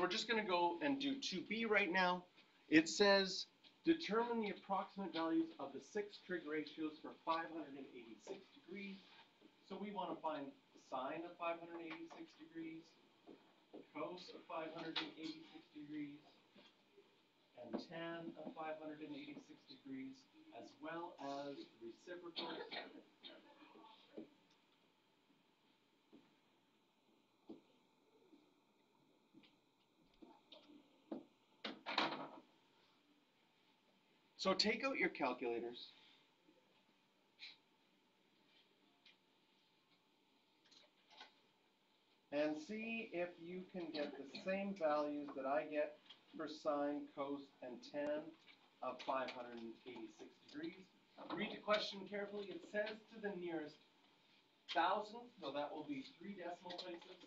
So we're just going to go and do 2b right now. It says determine the approximate values of the 6 trig ratios for 586 degrees. So we want to find sine of 586 degrees, cos of 586 degrees, and tan of 586 degrees, as well as reciprocals. So take out your calculators. And see if you can get the same values that I get for sine, cos, and tan of 586 degrees. Read the question carefully. It says to the nearest thousandth, so that will be 3 decimal places.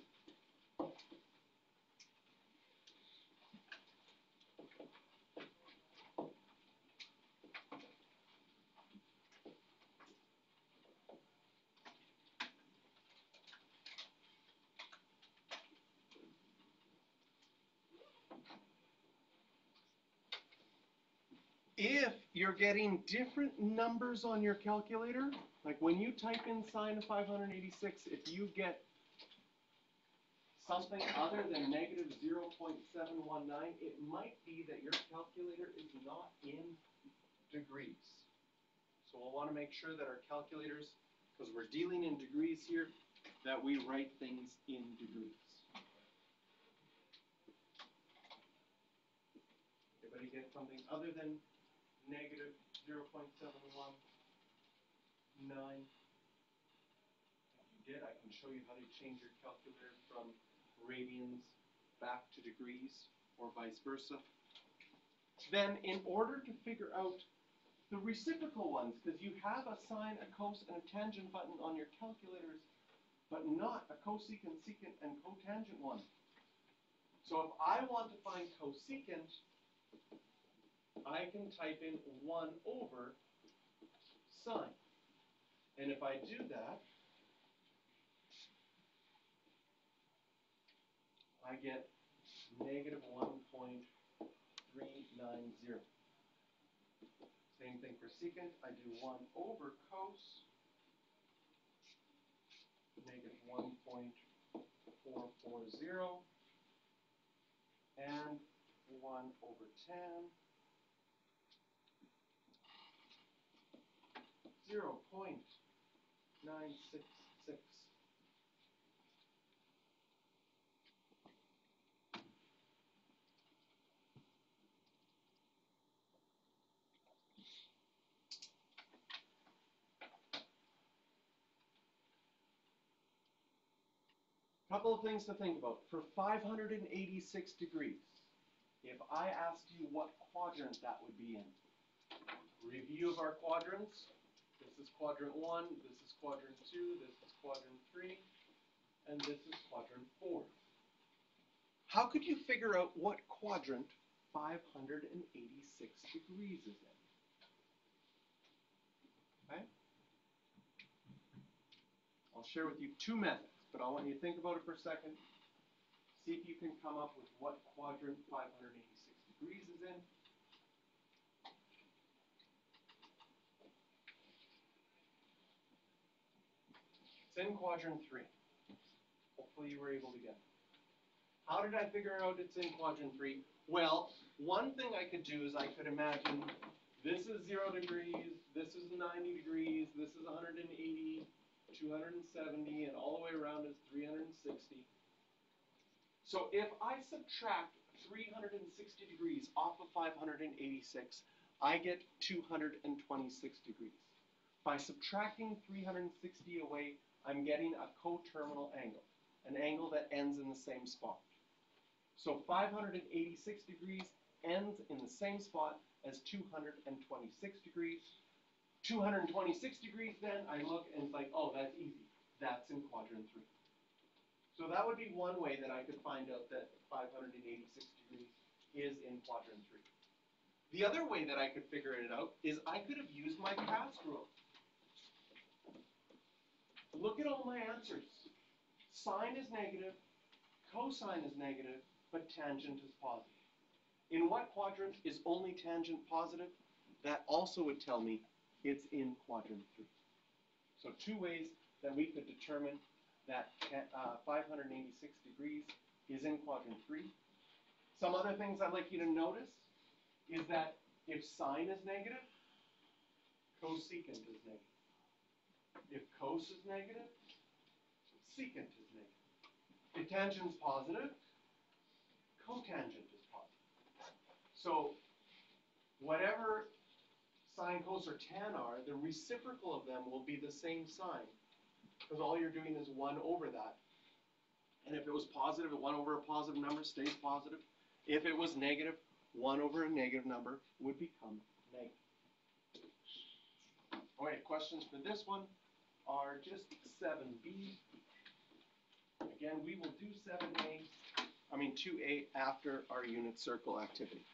If you're getting different numbers on your calculator, like when you type in sine of 586, if you get something other than negative 0.719, it might be that your calculator is not in degrees. So we'll want to make sure that our calculators, because we're dealing in degrees here, that we write things in degrees. Anybody get something other than negative 0.719? If you did, I can show you how to change your calculator from radians back to degrees, or vice versa. Then, in order to figure out the reciprocal ones, because you have a sine, a cos, and a tangent button on your calculators, but not a cosecant, secant, and cotangent one. So if I want to find cosecant, I can type in 1 over sine. And if I do that, I get negative 1.390. Same thing for secant. I do 1 over cos, negative 1.440, and 1 over tan, 0.966. Couple of things to think about. For 586 degrees, if I asked you what quadrant that would be in, review of our quadrants. This is quadrant 1, this is quadrant 2, this is quadrant 3, and this is quadrant 4. How could you figure out what quadrant 586 degrees is in? Okay? I'll share with you 2 methods, but I want you to think about it for a second. See if you can come up with what quadrant 586 degrees is in. It's in quadrant 3. Hopefully you were able to get it. How did I figure out it's in quadrant 3? Well, one thing I could do is I could imagine this is 0 degrees, this is 90 degrees, this is 180, 270, and all the way around is 360. So if I subtract 360 degrees off of 586, I get 226 degrees. By subtracting 360 away, I'm getting a coterminal angle, an angle that ends in the same spot. So 586 degrees ends in the same spot as 226 degrees. 226 degrees then, I look and it's like, oh, that's easy. That's in quadrant 3. So that would be one way that I could find out that 586 degrees is in quadrant 3. The other way that I could figure it out is I could have used my past rule. Look at all my answers. Sine is negative, cosine is negative, but tangent is positive. In what quadrant is only tangent positive? That also would tell me it's in quadrant 3. So 2 ways that we could determine that 586 degrees is in quadrant 3. Some other things I'd like you to notice is that if sine is negative, cosecant is negative. If cos is negative, secant is negative. If tangent's positive, cotangent is positive. So whatever sine, cos, or tan are, the reciprocal of them will be the same sign, because all you're doing is 1 over that. And if it was positive, 1 over a positive number stays positive. If it was negative, 1 over a negative number would become negative. All right, questions for this one are just 7b. Again, we will do 2a after our unit circle activity.